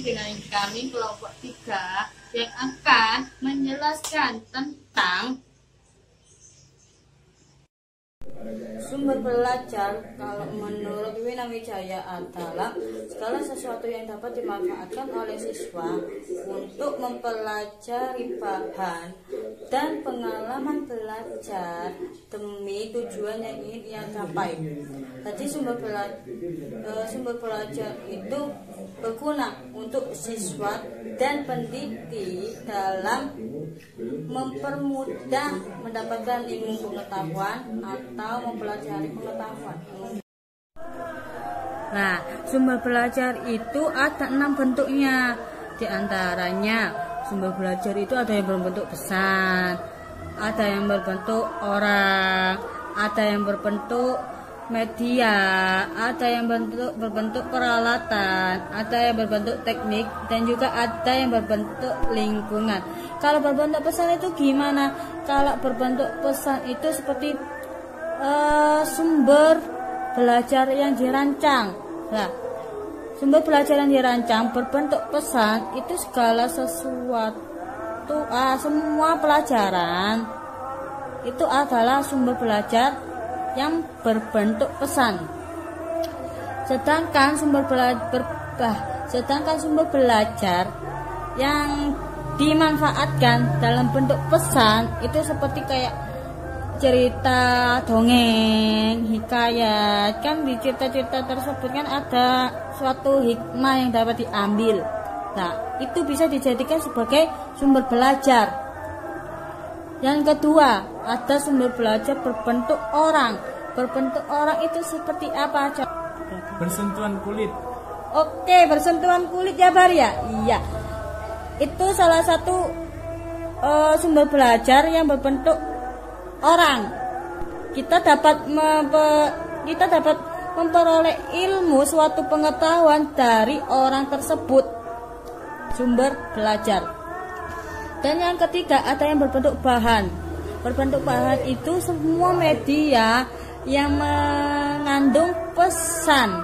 dengan kami kelompok 3 yang akan menjelaskan tentang sumber belajar. Kalau menurut Wina Wijaya adalah segala sesuatu yang dapat dimanfaatkan oleh siswa untuk mempelajari bahan dan pengalaman belajar demi tujuan yang ingin ia capai. Jadi sumber belajar itu berguna untuk siswa dan pendidik dalam mempermudah mendapatkan ilmu pengetahuan atau mempelajari pengetahuan. Nah, sumber belajar itu ada 6 bentuknya. Di antaranya sumber belajar itu ada yang berbentuk pesan, ada yang berbentuk orang, ada yang berbentuk media, ada yang berbentuk peralatan, ada yang berbentuk teknik, dan juga ada yang berbentuk lingkungan. Kalau berbentuk pesan itu gimana? Kalau berbentuk pesan itu seperti sumber belajar yang dirancang. Nah, sumber belajar yang dirancang berbentuk pesan itu segala sesuatu, semua pelajaran itu adalah sumber belajar yang berbentuk pesan. Sedangkan sumber belajar yang dimanfaatkan dalam bentuk pesan itu seperti kayak cerita, dongeng, hikayat. Kan di cerita-cerita tersebut kan ada suatu hikmah yang dapat diambil. Nah, itu bisa dijadikan sebagai sumber belajar. Yang kedua, ada sumber belajar berbentuk orang. Berbentuk orang itu seperti apa? Bersentuhan kulit. Oke, bersentuhan kulit ya Bar ya? Iya. Itu salah satu sumber belajar yang berbentuk orang. Kita dapat memperoleh ilmu, suatu pengetahuan dari orang tersebut. Sumber belajar. Dan yang ketiga ada yang berbentuk bahan. Berbentuk bahan itu semua media yang mengandung pesan.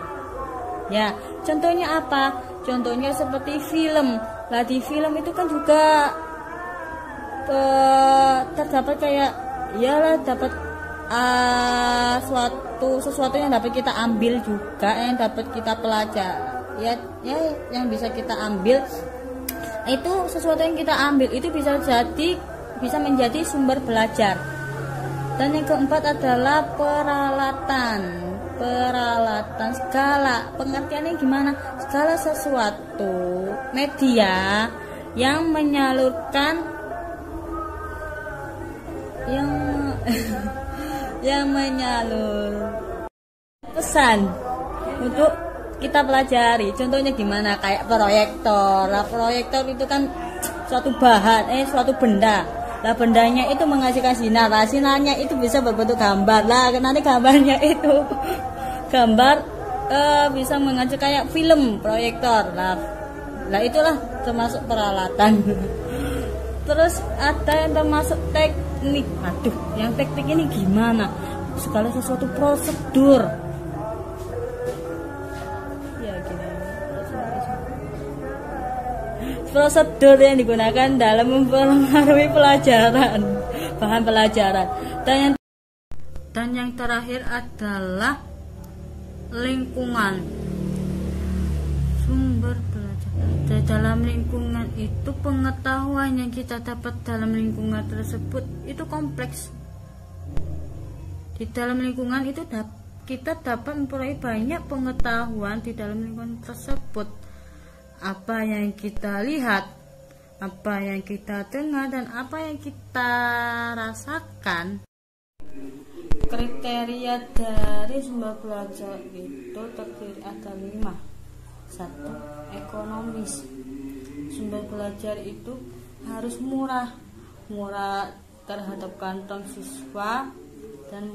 Ya, contohnya apa? Contohnya seperti film. Lah di film itu kan juga terdapat kayak dapat sesuatu yang dapat kita ambil juga, yang dapat kita pelajari. Yang bisa kita ambil itu sesuatu yang kita ambil itu bisa menjadi sumber belajar. Dan yang keempat adalah peralatan. Segala pengertiannya gimana? Segala sesuatu media yang menyalurkan yang menyalur pesan untuk kita pelajari. Contohnya gimana? Kayak proyektor. Nah, proyektor itu kan suatu benda. Lah bendanya itu menghasilkan sinar. Nah, sinarnya itu bisa berbentuk gambar. Lah nanti gambarnya itu bisa menghasilkan kayak film proyektor. Lah itulah termasuk peralatan. Terus ada yang termasuk teknik. Aduh, yang teknik ini gimana? Segala sesuatu prosedur. Prosedur yang digunakan dalam mempengaruhi bahan pelajaran. Dan yang terakhir adalah lingkungan. Sumber belajar. Di dalam lingkungan itu pengetahuan yang kita dapat dalam lingkungan tersebut itu kompleks. Di dalam lingkungan itu kita dapat memperoleh banyak pengetahuan di dalam lingkungan tersebut. Apa yang kita lihat, apa yang kita dengar, dan apa yang kita rasakan. Kriteria dari sumber belajar itu terdiri ada 5. 1. Ekonomis. Sumber belajar itu harus murah terhadap kantong siswa dan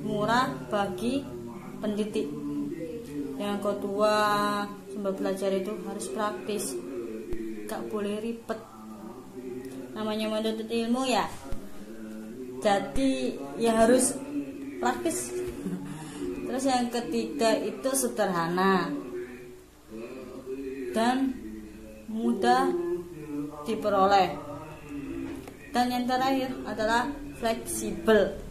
murah bagi pendidik. Yang kedua, sumber belajar itu harus praktis, gak boleh ribet. Namanya menuntut ilmu ya, jadi ya harus praktis. Terus yang ketiga itu sederhana. dan mudah diperoleh. Dan yang terakhir adalah fleksibel.